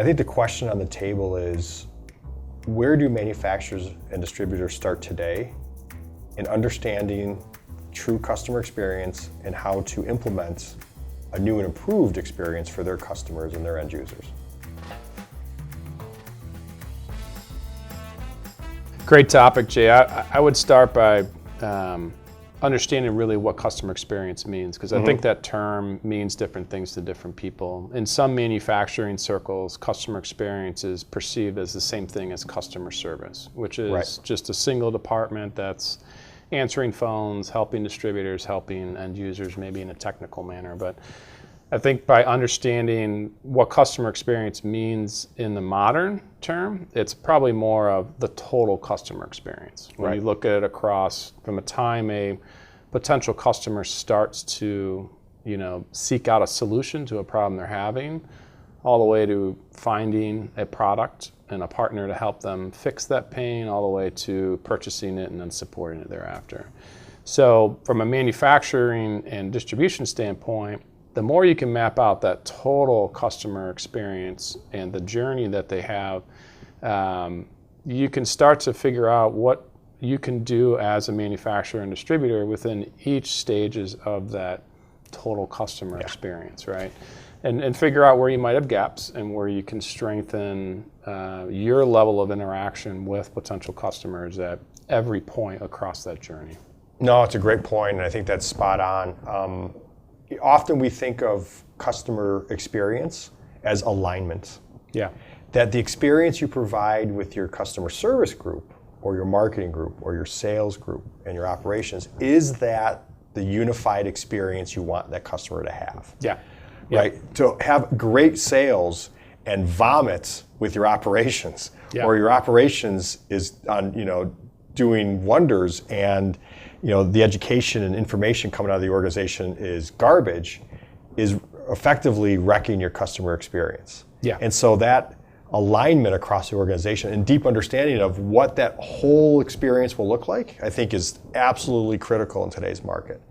I think the question on the table is, where do manufacturers and distributors start today in understanding true customer experience and how to implement a new and improved experience for their customers and their end users? Great topic, Jay. I would start by understanding really what customer experience means, because I think that term means different things to different people. In some manufacturing circles, customer experience is perceived as the same thing as customer service, which is just a single department that's answering phones, helping distributors, helping end users, maybe in a technical manner. But I think by understanding what customer experience means in the modern term, it's probably more of the total customer experience. When you look at it across from a time a potential customer starts to, seek out a solution to a problem they're having, all the way to finding a product and a partner to help them fix that pain, all the way to purchasing it and then supporting it thereafter. So from a manufacturing and distribution standpoint, the more you can map out that total customer experience and the journey that they have, you can start to figure out what you can do as a manufacturer and distributor within each stages of that total customer experience, right? And figure out where you might have gaps and where you can strengthen your level of interaction with potential customers at every point across that journey. No, it's a great point, and I think that's spot on. Often we think of customer experience as alignment. Yeah. That the experience you provide with your customer service group or your marketing group or your sales group and your operations, is that the unified experience you want that customer to have? Yeah. Right? To have great sales and vomit with your operations, or your operations is on, doing wonders, and the education and information coming out of the organization is garbage, is effectively wrecking your customer experience. Yeah. And so that alignment across the organization and deep understanding of what that whole experience will look like, I think is absolutely critical in today's market.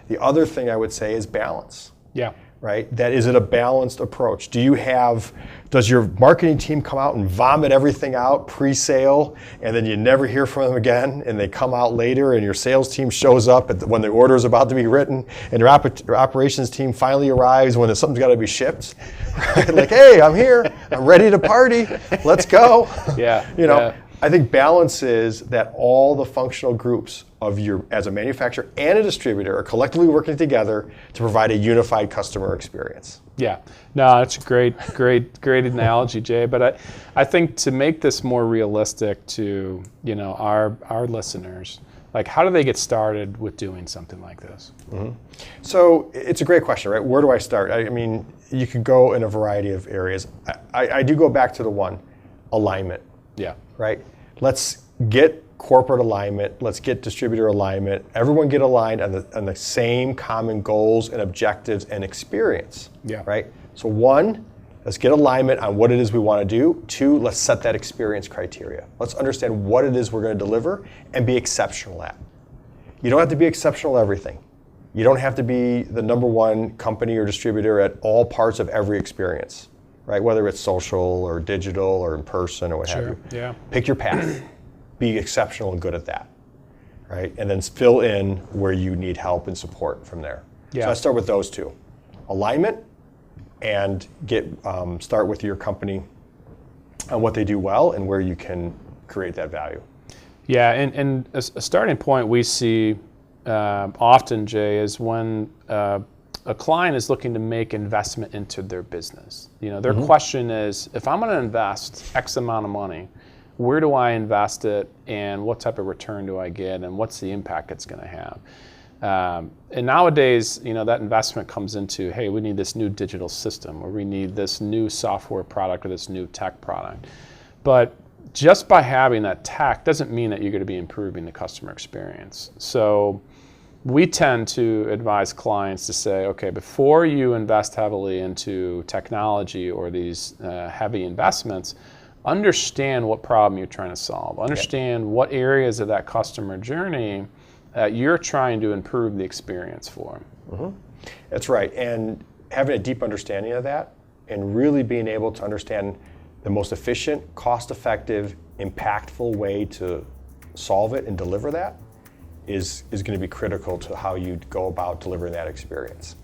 The other thing I would say is balance. Yeah. Right? That is it a balanced approach? Does your marketing team come out and vomit everything out pre-sale, and then you never hear from them again, and they come out later, and your sales team shows up when the order is about to be written, and your operations team finally arrives when something's got to be shipped? Right? Like, hey, I'm here, I'm ready to party, let's go. Yeah. I think balance is that all the functional groups of as a manufacturer and a distributor are collectively working together to provide a unified customer experience. Yeah, no, that's a great analogy, Jay. But I think to make this more realistic to our listeners, like, how do they get started with doing something like this? So it's a great question, right? Where do I start? I mean, you could go in a variety of areas. I do go back to the one, alignment. Yeah. Right? Let's get corporate alignment. Let's get distributor alignment. Everyone get aligned on the same common goals and objectives and experience. Yeah. Right? So one, let's get alignment on what it is we want to do. Two, let's set that experience criteria. Let's understand what it is we're going to deliver and be exceptional at. You don't have to be exceptional at everything. You don't have to be the number one company or distributor at all parts of every experience. Right? Whether it's social or digital or in person or what have you. Yeah. Pick your path. Be exceptional and good at that. Right? And then fill in where you need help and support from there. Yeah. So I start with those two. Alignment, and start with your company on what they do well and where you can create that value. Yeah, and a starting point we see often, Jay, is when a client is looking to make investment into their business. Their question is, if I'm going to invest X amount of money, where do I invest it, and what type of return do I get, and what's the impact it's going to have? And nowadays, that investment comes into, hey, we need this new digital system, or we need this new software product, or this new tech product. But just by having that tech doesn't mean that you're going to be improving the customer experience. So we tend to advise clients to say, okay, before you invest heavily into technology or these heavy investments, understand what problem you're trying to solve. Understand what areas of that customer journey you're trying to improve the experience for. That's right. And having a deep understanding of that, and really being able to understand the most efficient, cost-effective, impactful way to solve it and deliver that is going to be critical to how you go about delivering that experience.